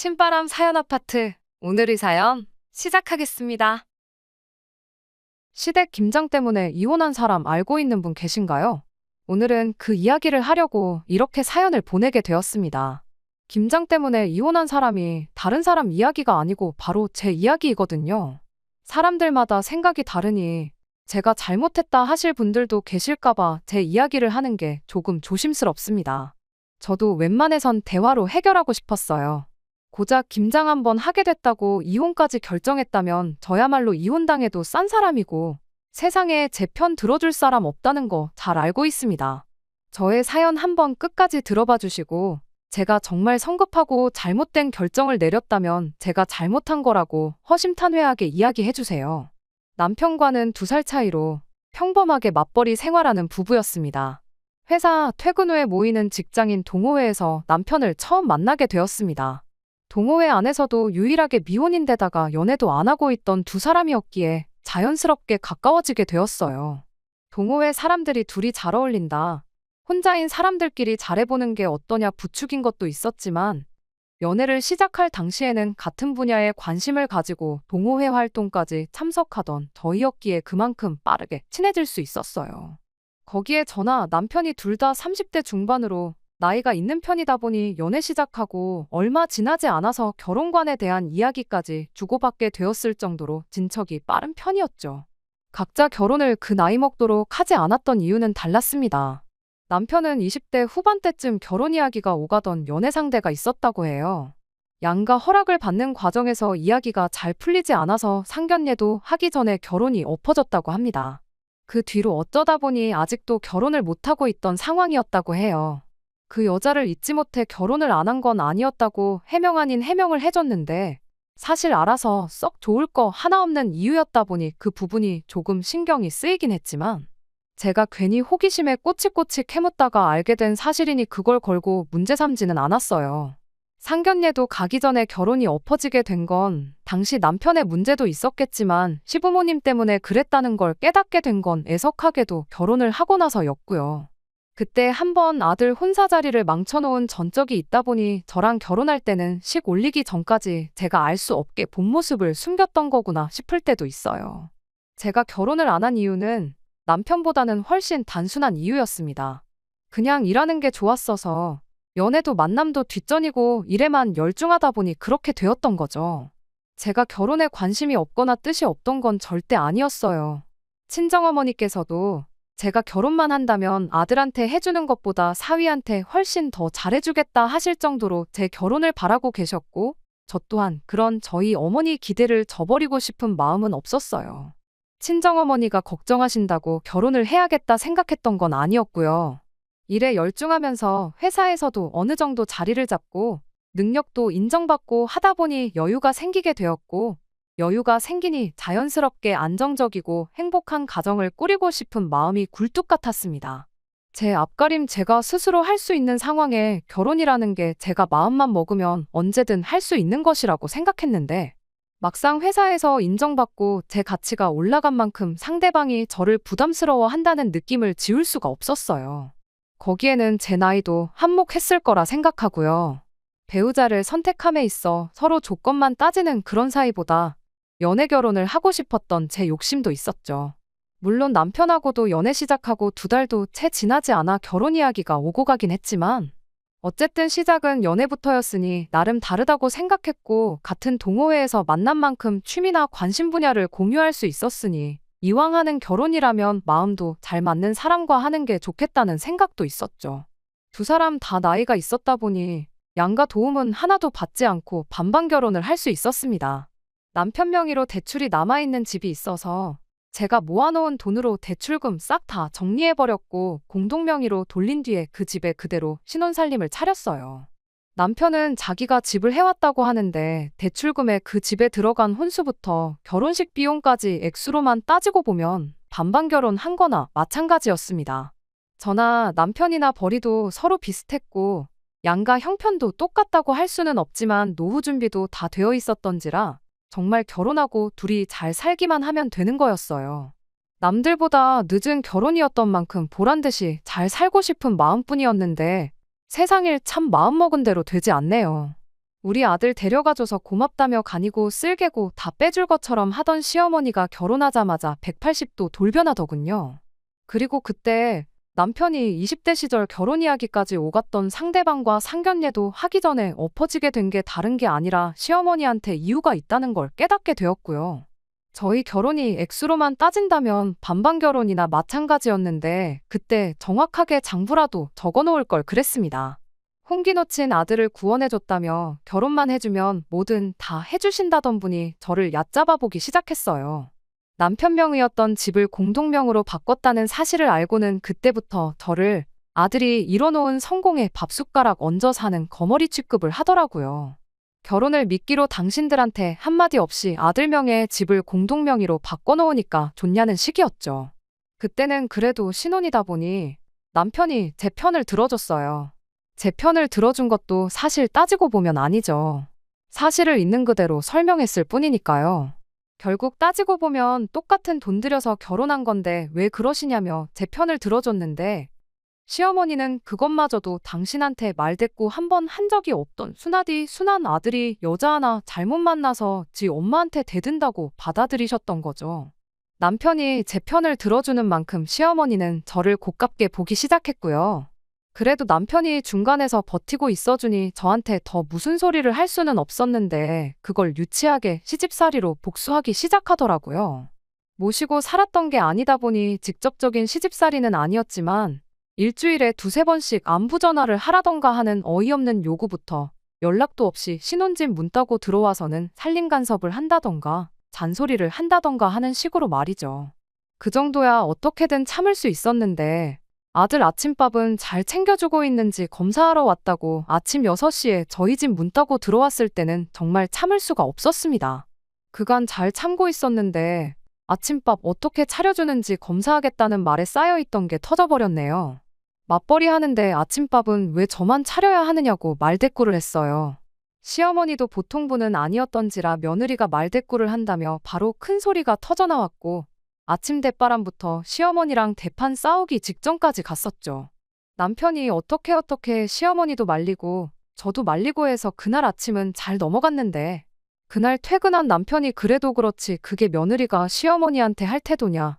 신바람 사연 아파트. 오늘의 사연 시작하겠습니다. 시댁 김장 때문에 이혼한 사람 알고 있는 분 계신가요? 오늘은 그 이야기를 하려고 이렇게 사연을 보내게 되었습니다. 김장 때문에 이혼한 사람이 다른 사람 이야기가 아니고 바로 제 이야기이거든요. 사람들마다 생각이 다르니 제가 잘못했다 하실 분들도 계실까봐 제 이야기를 하는 게 조금 조심스럽습니다. 저도 웬만해선 대화로 해결하고 싶었어요. 고작 김장 한번 하게 됐다고 이혼까지 결정했다면 저야말로 이혼당해도 싼 사람이고 세상에 제 편 들어줄 사람 없다는 거 잘 알고 있습니다. 저의 사연 한번 끝까지 들어봐 주시고 제가 정말 성급하고 잘못된 결정을 내렸다면 제가 잘못한 거라고 허심탄회하게 이야기해 주세요. 남편과는 2살 차이로 평범하게 맞벌이 생활하는 부부였습니다. 회사 퇴근 후에 모이는 직장인 동호회에서 남편을 처음 만나게 되었습니다. 동호회 안에서도 유일하게 미혼인데다가 연애도 안 하고 있던 2사람이었기에 자연스럽게 가까워지게 되었어요. 동호회 사람들이 둘이 잘 어울린다. 혼자인 사람들끼리 잘해보는 게 어떠냐 부추긴 것도 있었지만 연애를 시작할 당시에는 같은 분야에 관심을 가지고 동호회 활동까지 참석하던 저희였기에 그만큼 빠르게 친해질 수 있었어요. 거기에 저나 남편이 둘 다 30대 중반으로 나이가 있는 편이다 보니 연애 시작하고 얼마 지나지 않아서 결혼관에 대한 이야기까지 주고받게 되었을 정도로 진척이 빠른 편이었죠. 각자 결혼을 그 나이 먹도록 하지 않았던 이유는 달랐습니다. 남편은 20대 후반때쯤 결혼 이야기가 오가던 연애 상대가 있었다고 해요. 양가 허락을 받는 과정에서 이야기가 잘 풀리지 않아서 상견례도 하기 전에 결혼이 엎어졌다고 합니다. 그 뒤로 어쩌다 보니 아직도 결혼을 못하고 있던 상황이었다고 해요. 그 여자를 잊지 못해 결혼을 안 한 건 아니었다고 해명 아닌 해명을 해줬는데 사실 알아서 썩 좋을 거 하나 없는 이유였다 보니 그 부분이 조금 신경이 쓰이긴 했지만 제가 괜히 호기심에 꼬치꼬치 캐묻다가 알게 된 사실이니 그걸 걸고 문제 삼지는 않았어요. 상견례도 가기 전에 결혼이 엎어지게 된 건 당시 남편의 문제도 있었겠지만 시부모님 때문에 그랬다는 걸 깨닫게 된 건 애석하게도 결혼을 하고 나서였고요. 그때 한번 아들 혼사 자리를 망쳐놓은 전적이 있다 보니 저랑 결혼할 때는 식 올리기 전까지 제가 알 수 없게 본 모습을 숨겼던 거구나 싶을 때도 있어요. 제가 결혼을 안 한 이유는 남편보다는 훨씬 단순한 이유였습니다. 그냥 일하는 게 좋았어서 연애도 만남도 뒷전이고 일에만 열중하다 보니 그렇게 되었던 거죠. 제가 결혼에 관심이 없거나 뜻이 없던 건 절대 아니었어요. 친정어머니께서도 제가 결혼만 한다면 아들한테 해주는 것보다 사위한테 훨씬 더 잘해주겠다 하실 정도로 제 결혼을 바라고 계셨고 저 또한 그런 저희 어머니 기대를 저버리고 싶은 마음은 없었어요. 친정어머니가 걱정하신다고 결혼을 해야겠다 생각했던 건 아니었고요. 일에 열중하면서 회사에서도 어느 정도 자리를 잡고 능력도 인정받고 하다 보니 여유가 생기게 되었고 여유가 생기니 자연스럽게 안정적이고 행복한 가정을 꾸리고 싶은 마음이 굴뚝 같았습니다. 제 앞가림 제가 스스로 할 수 있는 상황에 결혼이라는 게 제가 마음만 먹으면 언제든 할 수 있는 것이라고 생각했는데 막상 회사에서 인정받고 제 가치가 올라간 만큼 상대방이 저를 부담스러워한다는 느낌을 지울 수가 없었어요. 거기에는 제 나이도 한몫했을 거라 생각하고요. 배우자를 선택함에 있어 서로 조건만 따지는 그런 사이보다 연애 결혼을 하고 싶었던 제 욕심도 있었죠. 물론 남편하고도 연애 시작하고 2달도 채 지나지 않아 결혼 이야기가 오고 가긴 했지만 어쨌든 시작은 연애부터였으니 나름 다르다고 생각했고 같은 동호회에서 만난 만큼 취미나 관심 분야를 공유할 수 있었으니 이왕 하는 결혼이라면 마음도 잘 맞는 사람과 하는 게 좋겠다는 생각도 있었죠. 2사람 다 나이가 있었다 보니 양가 도움은 하나도 받지 않고 반반 결혼을 할 수 있었습니다. 남편 명의로 대출이 남아있는 집이 있어서 제가 모아놓은 돈으로 대출금 싹 다 정리해버렸고 공동 명의로 돌린 뒤에 그 집에 그대로 신혼살림을 차렸어요. 남편은 자기가 집을 해왔다고 하는데 대출금에 그 집에 들어간 혼수부터 결혼식 비용까지 액수로만 따지고 보면 반반 결혼한 거나 마찬가지였습니다. 저나 남편이나 벌이도 서로 비슷했고 양가 형편도 똑같다고 할 수는 없지만 노후 준비도 다 되어 있었던지라 정말 결혼하고 둘이 잘 살기만 하면 되는 거였어요. 남들보다 늦은 결혼이었던 만큼 보란듯이 잘 살고 싶은 마음뿐이었는데 세상일 참 마음먹은 대로 되지 않네요. 우리 아들 데려가줘서 고맙다며 간이고 쓸개고 다 빼줄 것처럼 하던 시어머니가 결혼하자마자 180도 돌변하더군요. 그리고 그때 남편이 20대 시절 결혼 이야기까지 오갔던 상대방과 상견례도 하기 전에 엎어지게 된 게 다른 게 아니라 시어머니한테 이유가 있다는 걸 깨닫게 되었고요. 저희 결혼이 액수로만 따진다면 반반 결혼이나 마찬가지였는데 그때 정확하게 장부라도 적어놓을 걸 그랬습니다. 홍기 놓친 아들을 구원해줬다며 결혼만 해주면 뭐든 다 해주신다던 분이 저를 얕잡아보기 시작했어요. 남편 명의였던 집을 공동명으로 바꿨다는 사실을 알고는 그때부터 저를 아들이 이뤄놓은 성공에 밥숟가락 얹어 사는 거머리 취급을 하더라고요. 결혼을 미끼로 당신들한테 한마디 없이 아들 명의의 집을 공동명의로 바꿔놓으니까 좋냐는 식이었죠. 그때는 그래도 신혼이다 보니 남편이 제 편을 들어줬어요. 제 편을 들어준 것도 사실 따지고 보면 아니죠. 사실을 있는 그대로 설명했을 뿐이니까요. 결국 따지고 보면 똑같은 돈 들여서 결혼한 건데 왜 그러시냐며 제 편을 들어줬는데 시어머니는 그것마저도 당신한테 말대꾸 한 번 한 적이 없던 순하디 순한 아들이 여자 하나 잘못 만나서 지 엄마한테 대든다고 받아들이셨던 거죠. 남편이 제 편을 들어주는 만큼 시어머니는 저를 고깝게 보기 시작했고요. 그래도 남편이 중간에서 버티고 있어주니 저한테 더 무슨 소리를 할 수는 없었는데 그걸 유치하게 시집살이로 복수하기 시작하더라고요. 모시고 살았던 게 아니다 보니 직접적인 시집살이는 아니었지만 일주일에 두세 번씩 안부 전화를 하라던가 하는 어이없는 요구부터 연락도 없이 신혼집 문 따고 들어와서는 살림 간섭을 한다던가 잔소리를 한다던가 하는 식으로 말이죠. 그 정도야 어떻게든 참을 수 있었는데 아들 아침밥은 잘 챙겨주고 있는지 검사하러 왔다고 아침 6시에 저희 집 문 따고 들어왔을 때는 정말 참을 수가 없었습니다. 그간 잘 참고 있었는데 아침밥 어떻게 차려주는지 검사하겠다는 말에 쌓여있던 게 터져버렸네요. 맞벌이 하는데 아침밥은 왜 저만 차려야 하느냐고 말대꾸를 했어요. 시어머니도 보통 분은 아니었던지라 며느리가 말대꾸를 한다며 바로 큰 소리가 터져나왔고 아침 대바람부터 시어머니랑 대판 싸우기 직전까지 갔었죠. 남편이 어떻게 시어머니도 말리고 저도 말리고 해서 그날 아침은 잘 넘어갔는데 그날 퇴근한 남편이 그래도 그렇지 그게 며느리가 시어머니한테 할 태도냐.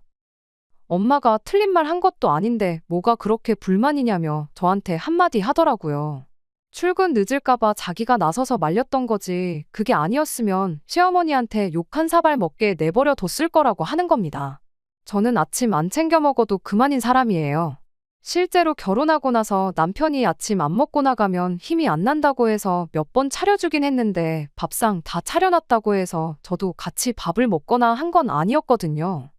엄마가 틀린 말 한 것도 아닌데 뭐가 그렇게 불만이냐며 저한테 한마디 하더라고요. 출근 늦을까봐 자기가 나서서 말렸던 거지 그게 아니었으면 시어머니한테 욕 한 사발 먹게 내버려 뒀을 거라고 하는 겁니다. 저는 아침 안 챙겨 먹어도 그만인 사람이에요. 실제로 결혼하고 나서 남편이 아침 안 먹고 나가면 힘이 안 난다고 해서 몇 번 차려주긴 했는데 밥상 다 차려놨다고 해서 저도 같이 밥을 먹거나 한 건 아니었거든요.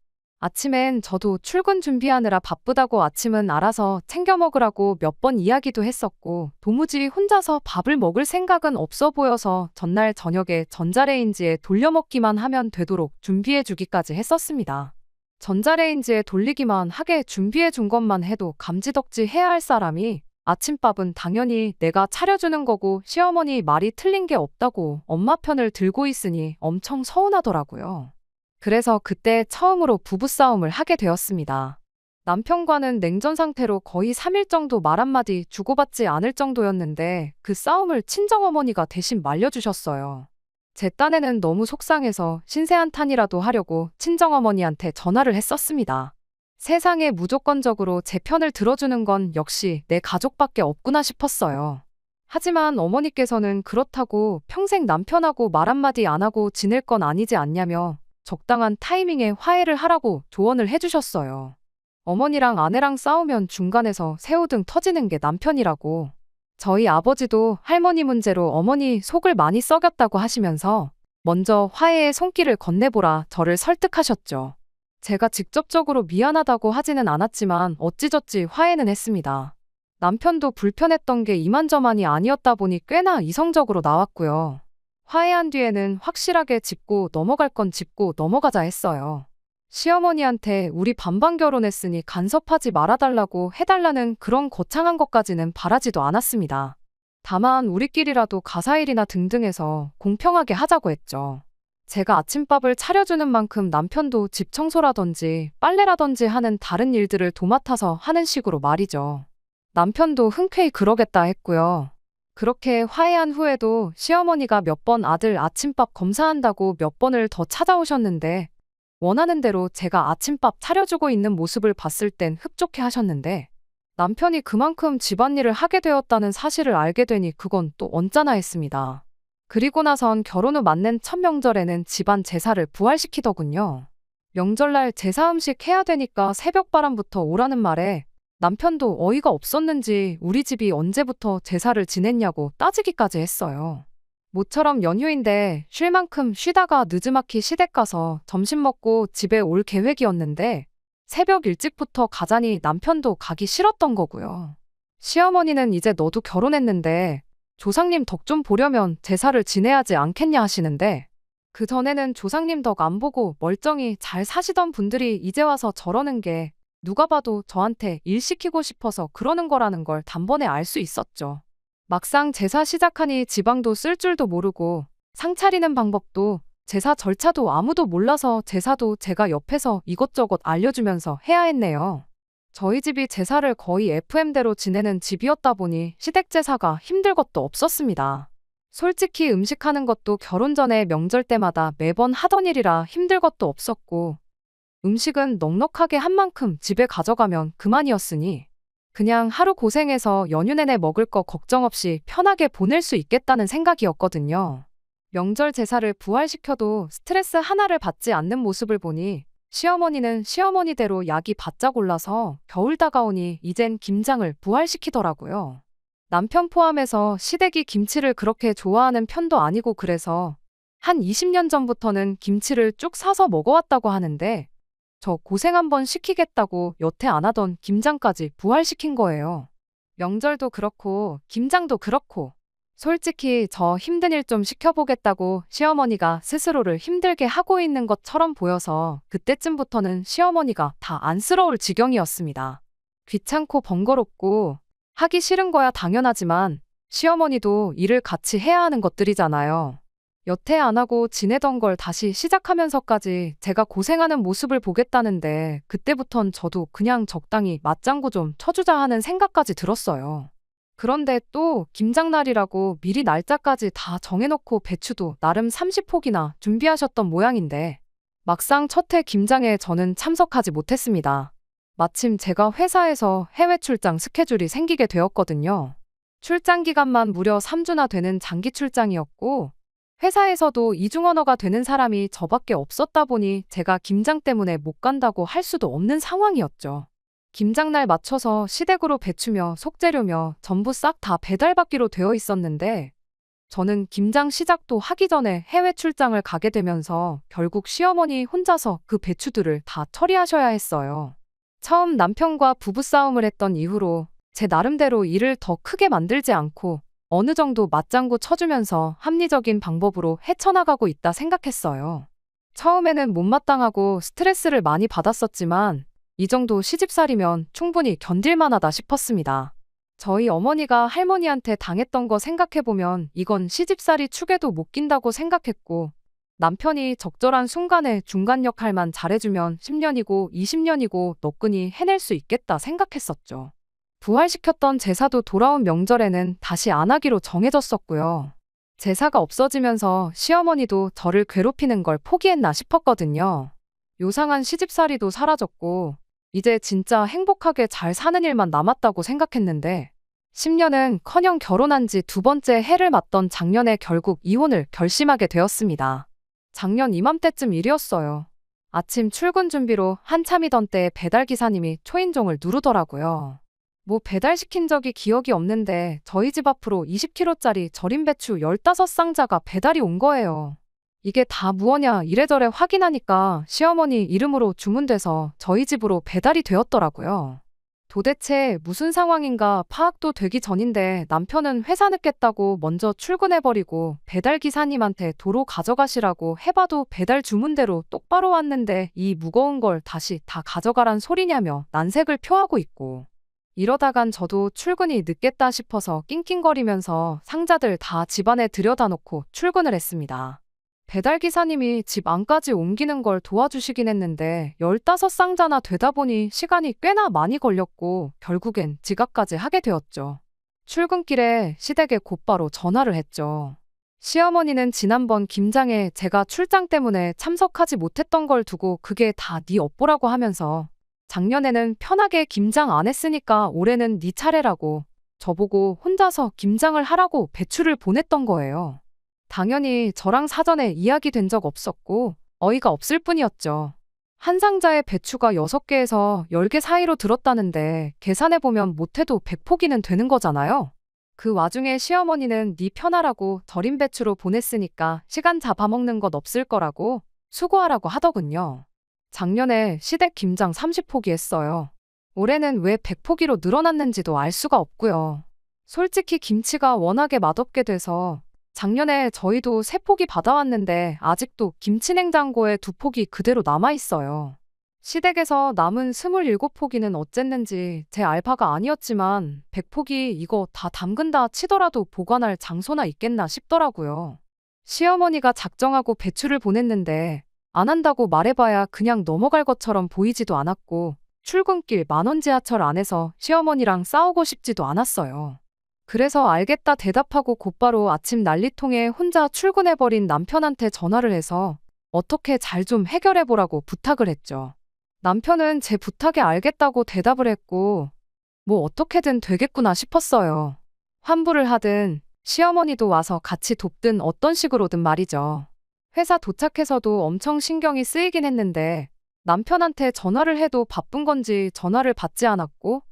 아침엔 저도 출근 준비하느라 바쁘다고 아침은 알아서 챙겨 먹으라고 몇 번 이야기도 했었고 도무지 혼자서 밥을 먹을 생각은 없어 보여서 전날 저녁에 전자레인지에 돌려먹기만 하면 되도록 준비해주기까지 했었습니다. 전자레인지에 돌리기만 하게 준비해준 것만 해도 감지덕지 해야 할 사람이 아침밥은 당연히 내가 차려주는 거고 시어머니 말이 틀린 게 없다고 엄마 편을 들고 있으니 엄청 서운하더라고요. 그래서 그때 처음으로 부부싸움을 하게 되었습니다. 남편과는 냉전 상태로 거의 3일 정도 말 한마디 주고받지 않을 정도였는데 그 싸움을 친정어머니가 대신 말려주셨어요. 제 딴에는 너무 속상해서 신세한탄이라도 하려고 친정어머니한테 전화를 했었습니다. 세상에 무조건적으로 제 편을 들어주는 건 역시 내 가족밖에 없구나 싶었어요. 하지만 어머니께서는 그렇다고 평생 남편하고 말 한마디 안 하고 지낼 건 아니지 않냐며 적당한 타이밍에 화해를 하라고 조언을 해주셨어요. 어머니랑 아내랑 싸우면 중간에서 새우등 터지는 게 남편이라고. 저희 아버지도 할머니 문제로 어머니 속을 많이 썩였다고 하시면서 먼저 화해의 손길을 건네보라 저를 설득하셨죠. 제가 직접적으로 미안하다고 하지는 않았지만 어찌저찌 화해는 했습니다. 남편도 불편했던 게 이만저만이 아니었다 보니 꽤나 이성적으로 나왔고요. 화해한 뒤에는 확실하게 짚고 넘어갈 건 짚고 넘어가자 했어요. 시어머니한테 우리 반반 결혼했으니 간섭하지 말아달라고 해달라는 그런 거창한 것까지는 바라지도 않았습니다. 다만 우리끼리라도 가사일이나 등등해서 공평하게 하자고 했죠. 제가 아침밥을 차려주는 만큼 남편도 집 청소라든지 빨래라든지 하는 다른 일들을 도맡아서 하는 식으로 말이죠. 남편도 흔쾌히 그러겠다 했고요. 그렇게 화해한 후에도 시어머니가 몇 번 아들 아침밥 검사한다고 몇 번을 더 찾아오셨는데 원하는 대로 제가 아침밥 차려주고 있는 모습을 봤을 땐 흡족해 하셨는데 남편이 그만큼 집안일을 하게 되었다는 사실을 알게 되니 그건 또 언짢아 했습니다. 그리고 나선 결혼 후 맞는 첫 명절에는 집안 제사를 부활시키더군요. 명절날 제사 음식 해야 되니까 새벽바람부터 오라는 말에 남편도 어이가 없었는지 우리 집이 언제부터 제사를 지냈냐고 따지기까지 했어요. 모처럼 연휴인데 쉴 만큼 쉬다가 느즈막히 시댁 가서 점심 먹고 집에 올 계획이었는데 새벽 일찍부터 가자니 남편도 가기 싫었던 거고요. 시어머니는 이제 너도 결혼했는데 조상님 덕 좀 보려면 제사를 지내야지 않겠냐 하시는데 그전에는 조상님 덕 안 보고 멀쩡히 잘 사시던 분들이 이제 와서 저러는 게 누가 봐도 저한테 일 시키고 싶어서 그러는 거라는 걸 단번에 알 수 있었죠. 막상 제사 시작하니 지방도 쓸 줄도 모르고 상 차리는 방법도 제사 절차도 아무도 몰라서 제사도 제가 옆에서 이것저것 알려주면서 해야 했네요. 저희 집이 제사를 거의 FM대로 지내는 집이었다 보니 시댁 제사가 힘들 것도 없었습니다. 솔직히 음식하는 것도 결혼 전에 명절 때마다 매번 하던 일이라 힘들 것도 없었고 음식은 넉넉하게 한 만큼 집에 가져가면 그만이었으니 그냥 하루 고생해서 연휴 내내 먹을 거 걱정 없이 편하게 보낼 수 있겠다는 생각이었거든요. 명절 제사를 부활시켜도 스트레스 하나를 받지 않는 모습을 보니 시어머니는 시어머니대로 약이 바짝 올라서 겨울 다가오니 이젠 김장을 부활시키더라고요. 남편 포함해서 시댁이 김치를 그렇게 좋아하는 편도 아니고 그래서 한 20년 전부터는 김치를 쭉 사서 먹어왔다고 하는데 저 고생 한번 시키겠다고 여태 안 하던 김장까지 부활시킨 거예요. 명절도 그렇고 김장도 그렇고 솔직히 저 힘든 일 좀 시켜보겠다고 시어머니가 스스로를 힘들게 하고 있는 것처럼 보여서 그때쯤부터는 시어머니가 다 안쓰러울 지경이었습니다. 귀찮고 번거롭고 하기 싫은 거야 당연하지만 시어머니도 일을 같이 해야 하는 것들이잖아요. 여태 안 하고 지내던 걸 다시 시작하면서까지 제가 고생하는 모습을 보겠다는데 그때부턴 저도 그냥 적당히 맞장구 좀 쳐주자 하는 생각까지 들었어요. 그런데 또 김장날이라고 미리 날짜까지 다 정해놓고 배추도 나름 30포기나 준비하셨던 모양인데 막상 첫 해 김장에 저는 참석하지 못했습니다. 마침 제가 회사에서 해외 출장 스케줄이 생기게 되었거든요. 출장 기간만 무려 3주나 되는 장기 출장이었고 회사에서도 이중 언어가 되는 사람이 저밖에 없었다 보니 제가 김장 때문에 못 간다고 할 수도 없는 상황이었죠. 김장날 맞춰서 시댁으로 배추며 속재료며 전부 싹 다 배달받기로 되어 있었는데 저는 김장 시작도 하기 전에 해외 출장을 가게 되면서 결국 시어머니 혼자서 그 배추들을 다 처리하셔야 했어요. 처음 남편과 부부싸움을 했던 이후로 제 나름대로 일을 더 크게 만들지 않고 어느 정도 맞장구 쳐주면서 합리적인 방법으로 헤쳐나가고 있다 생각했어요. 처음에는 못마땅하고 스트레스를 많이 받았었지만 이 정도 시집살이면 충분히 견딜만하다 싶었습니다. 저희 어머니가 할머니한테 당했던 거 생각해보면 이건 시집살이 축에도 못 낀다고 생각했고 남편이 적절한 순간에 중간 역할만 잘해주면 10년이고 20년이고 너끈히 해낼 수 있겠다 생각했었죠. 부활시켰던 제사도 돌아온 명절에는 다시 안 하기로 정해졌었고요. 제사가 없어지면서 시어머니도 저를 괴롭히는 걸 포기했나 싶었거든요. 요상한 시집살이도 사라졌고 이제 진짜 행복하게 잘 사는 일만 남았다고 생각했는데 10년은커녕 결혼한 지 두 번째 해를 맞던 작년에 결국 이혼을 결심하게 되었습니다. 작년 이맘때쯤 일이었어요. 아침 출근 준비로 한참이던 때에 배달기사님이 초인종을 누르더라고요. 뭐 배달시킨 적이 기억이 없는데 저희 집 앞으로 20kg짜리 절임 배추 15상자가 배달이 온 거예요. 이게 다 무엇냐 이래저래 확인하니까 시어머니 이름으로 주문돼서 저희 집으로 배달이 되었더라고요. 도대체 무슨 상황인가 파악도 되기 전인데 남편은 회사 늦겠다고 먼저 출근해버리고 배달기사님한테 도로 가져가시라고 해봐도 배달 주문대로 똑바로 왔는데 이 무거운 걸 다시 다 가져가란 소리냐며 난색을 표하고 있고 이러다간 저도 출근이 늦겠다 싶어서 낑낑거리면서 상자들 다 집안에 들여다놓고 출근을 했습니다. 배달기사님이 집 안까지 옮기는 걸 도와주시긴 했는데 15상자나 되다 보니 시간이 꽤나 많이 걸렸고 결국엔 지각까지 하게 되었죠. 출근길에 시댁에 곧바로 전화를 했죠. 시어머니는 지난번 김장에 제가 출장 때문에 참석하지 못했던 걸 두고 그게 다 네 업보라고 하면서 작년에는 편하게 김장 안 했으니까 올해는 네 차례라고 저보고 혼자서 김장을 하라고 배추를 보냈던 거예요. 당연히 저랑 사전에 이야기된 적 없었고 어이가 없을 뿐이었죠. 한 상자에 배추가 6개에서 10개 사이로 들었다는데 계산해보면 못해도 100포기는 되는 거잖아요. 그 와중에 시어머니는 네 편하라고 절인 배추로 보냈으니까 시간 잡아먹는 것 없을 거라고 수고하라고 하더군요. 작년에 시댁 김장 30포기 했어요. 올해는 왜 100포기로 늘어났는지도 알 수가 없고요. 솔직히 김치가 워낙에 맛없게 돼서 작년에 저희도 3포기 받아왔는데 아직도 김치냉장고에 2포기 그대로 남아있어요. 시댁에서 남은 27포기는 어쨌는지 제 알바가 아니었지만 100포기 이거 다 담근다 치더라도 보관할 장소나 있겠나 싶더라고요. 시어머니가 작정하고 배추를 보냈는데 안 한다고 말해봐야 그냥 넘어갈 것처럼 보이지도 않았고 출근길 만원 지하철 안에서 시어머니랑 싸우고 싶지도 않았어요. 그래서 알겠다 대답하고 곧바로 아침 난리통에 혼자 출근해버린 남편한테 전화를 해서 어떻게 잘 좀 해결해보라고 부탁을 했죠. 남편은 제 부탁에 알겠다고 대답을 했고 뭐 어떻게든 되겠구나 싶었어요. 환불을 하든 시어머니도 와서 같이 돕든 어떤 식으로든 말이죠. 회사 도착해서도 엄청 신경이 쓰이긴 했는데 남편한테 전화를 해도 바쁜 건지 전화를 받지 않았고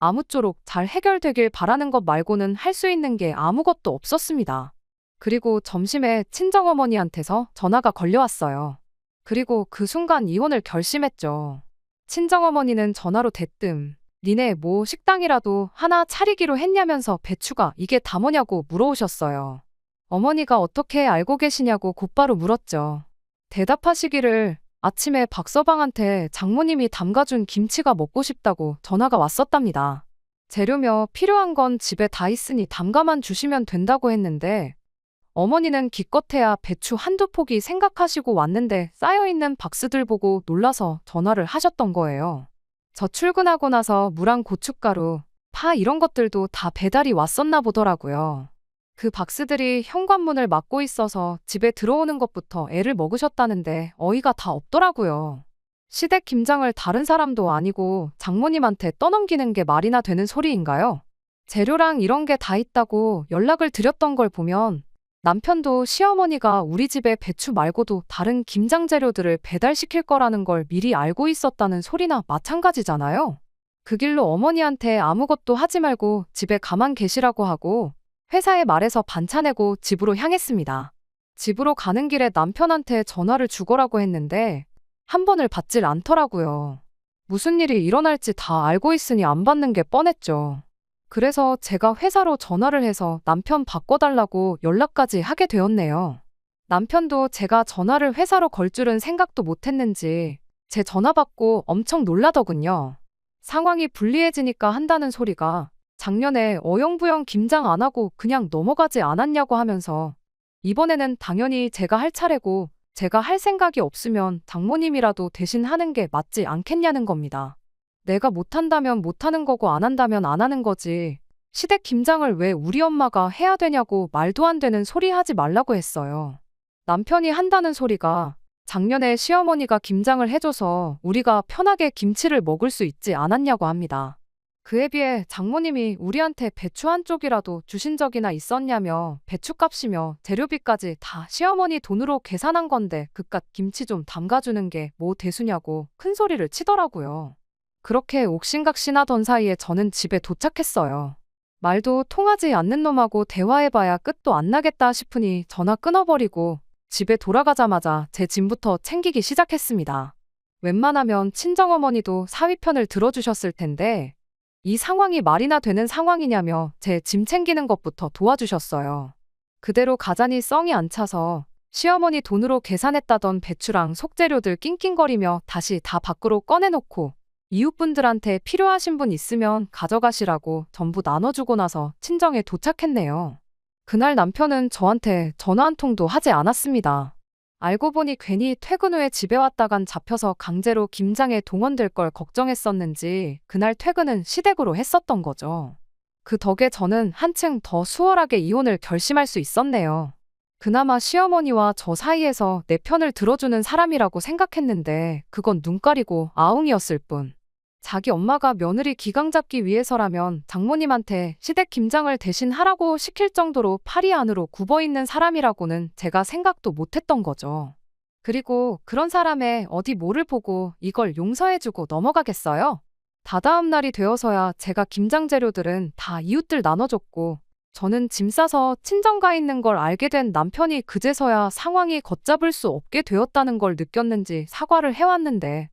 아무쪼록 잘 해결되길 바라는 것 말고는 할 수 있는 게 아무것도 없었습니다. 그리고 점심에 친정어머니한테서 전화가 걸려왔어요. 그리고 그 순간 이혼을 결심했죠. 친정어머니는 전화로 대뜸 니네 뭐 식당이라도 하나 차리기로 했냐면서 배추가 이게 다 뭐냐고 물어오셨어요. 어머니가 어떻게 알고 계시냐고 곧바로 물었죠. 대답하시기를 아침에 박서방한테 장모님이 담가준 김치가 먹고 싶다고 전화가 왔었답니다. 재료며 필요한 건 집에 다 있으니 담가만 주시면 된다고 했는데 어머니는 기껏해야 배추 한두 포기 생각하시고 왔는데 쌓여있는 박스들 보고 놀라서 전화를 하셨던 거예요. 저 출근하고 나서 무랑 고춧가루, 파 이런 것들도 다 배달이 왔었나 보더라고요. 그 박스들이 현관문을 막고 있어서 집에 들어오는 것부터 애를 먹으셨다는데 어이가 다 없더라고요. 시댁 김장을 다른 사람도 아니고 장모님한테 떠넘기는 게 말이나 되는 소리인가요? 재료랑 이런 게 다 있다고 연락을 드렸던 걸 보면 남편도 시어머니가 우리 집에 배추 말고도 다른 김장 재료들을 배달시킬 거라는 걸 미리 알고 있었다는 소리나 마찬가지잖아요. 그 길로 어머니한테 아무것도 하지 말고 집에 가만 계시라고 하고 회사에 말해서 반차내고 집으로 향했습니다. 집으로 가는 길에 남편한테 전화를 주거라고 했는데 한 번을 받질 않더라고요. 무슨 일이 일어날지 다 알고 있으니 안 받는 게 뻔했죠. 그래서 제가 회사로 전화를 해서 남편 바꿔달라고 연락까지 하게 되었네요. 남편도 제가 전화를 회사로 걸 줄은 생각도 못했는지 제 전화 받고 엄청 놀라더군요. 상황이 불리해지니까 한다는 소리가 작년에 어영부영 김장 안 하고 그냥 넘어가지 않았냐고 하면서 이번에는 당연히 제가 할 차례고 제가 할 생각이 없으면 장모님이라도 대신 하는 게 맞지 않겠냐는 겁니다. 내가 못한다면 못하는 거고 안 한다면 안 하는 거지. 시댁 김장을 왜 우리 엄마가 해야 되냐고 말도 안 되는 소리 하지 말라고 했어요. 남편이 한다는 소리가 작년에 시어머니가 김장을 해줘서 우리가 편하게 김치를 먹을 수 있지 않았냐고 합니다. 그에 비해 장모님이 우리한테 배추 한 쪽이라도 주신 적이나 있었냐며 배추값이며 재료비까지 다 시어머니 돈으로 계산한 건데 그깟 김치 좀 담가주는 게 뭐 대수냐고 큰 소리를 치더라고요. 그렇게 옥신각신하던 사이에 저는 집에 도착했어요. 말도 통하지 않는 놈하고 대화해봐야 끝도 안 나겠다 싶으니 전화 끊어버리고 집에 돌아가자마자 제 짐부터 챙기기 시작했습니다. 웬만하면 친정어머니도 사위 편을 들어주셨을 텐데 이 상황이 말이나 되는 상황이냐며 제 짐 챙기는 것부터 도와주셨어요. 그대로 가자니 썽이 안 차서 시어머니 돈으로 계산했다던 배추랑 속재료들 낑낑거리며 다시 다 밖으로 꺼내놓고 이웃분들한테 필요하신 분 있으면 가져가시라고 전부 나눠주고 나서 친정에 도착했네요. 그날 남편은 저한테 전화 한 통도 하지 않았습니다. 알고 보니 괜히 퇴근 후에 집에 왔다간 잡혀서 강제로 김장에 동원될 걸 걱정했었는지 그날 퇴근은 시댁으로 했었던 거죠. 그 덕에 저는 한층 더 수월하게 이혼을 결심할 수 있었네요. 그나마 시어머니와 저 사이에서 내 편을 들어주는 사람이라고 생각했는데 그건 눈 가리고 아웅이었을 뿐. 자기 엄마가 며느리 기강 잡기 위해서라면 장모님한테 시댁 김장을 대신 하라고 시킬 정도로 팔이 안으로 굽어있는 사람이라고는 제가 생각도 못했던 거죠. 그리고 그런 사람의 어디 뭐를 보고 이걸 용서해주고 넘어가겠어요? 다다음 날이 되어서야 제가 김장 재료들은 다 이웃들 나눠줬고 저는 짐 싸서 친정가 있는 걸 알게 된 남편이 그제서야 상황이 걷잡을 수 없게 되었다는 걸 느꼈는지 사과를 해왔는데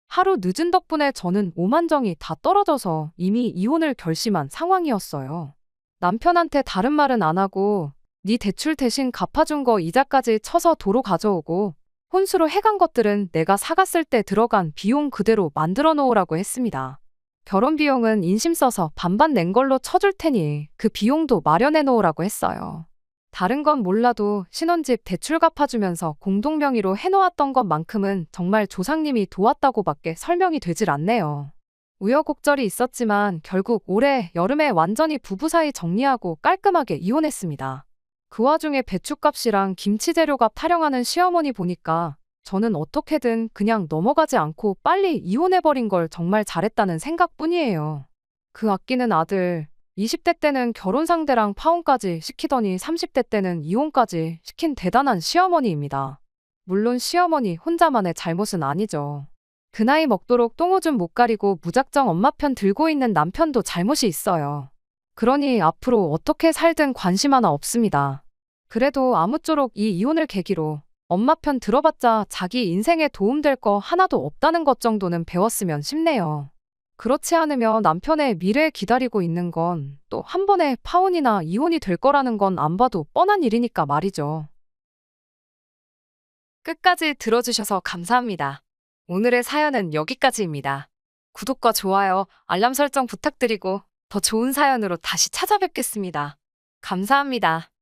하루 늦은 덕분에 저는 오만정이 다 떨어져서 이미 이혼을 결심한 상황이었어요. 남편한테 다른 말은 안 하고 네 대출 대신 갚아준 거 이자까지 쳐서 도로 가져오고 혼수로 해간 것들은 내가 사갔을 때 들어간 비용 그대로 만들어 놓으라고 했습니다. 결혼 비용은 인심 써서 반반 낸 걸로 쳐줄 테니 그 비용도 마련해 놓으라고 했어요. 다른 건 몰라도 신혼집 대출 갚아주면서 공동명의로 해놓았던 것만큼은 정말 조상님이 도왔다고밖에 설명이 되질 않네요. 우여곡절이 있었지만 결국 올해 여름에 완전히 부부 사이 정리하고 깔끔하게 이혼했습니다. 그 와중에 배춧값이랑 김치 재료값 타령하는 시어머니 보니까 저는 어떻게든 그냥 넘어가지 않고 빨리 이혼해버린 걸 정말 잘했다는 생각뿐이에요. 그 아끼는 아들, 20대 때는 결혼 상대랑 파혼까지 시키더니 30대 때는 이혼까지 시킨 대단한 시어머니입니다. 물론 시어머니 혼자만의 잘못은 아니죠. 그 나이 먹도록 똥오줌 못 가리고 무작정 엄마 편 들고 있는 남편도 잘못이 있어요. 그러니 앞으로 어떻게 살든 관심 하나 없습니다. 그래도 아무쪼록 이 이혼을 계기로 엄마 편 들어봤자 자기 인생에 도움될 거 하나도 없다는 것 정도는 배웠으면 싶네요. 그렇지 않으면 남편의 미래에 기다리고 있는 건 또 한 번에 파혼이나 이혼이 될 거라는 건 안 봐도 뻔한 일이니까 말이죠. 끝까지 들어주셔서 감사합니다. 오늘의 사연은 여기까지입니다. 구독과 좋아요, 알람 설정 부탁드리고 더 좋은 사연으로 다시 찾아뵙겠습니다. 감사합니다.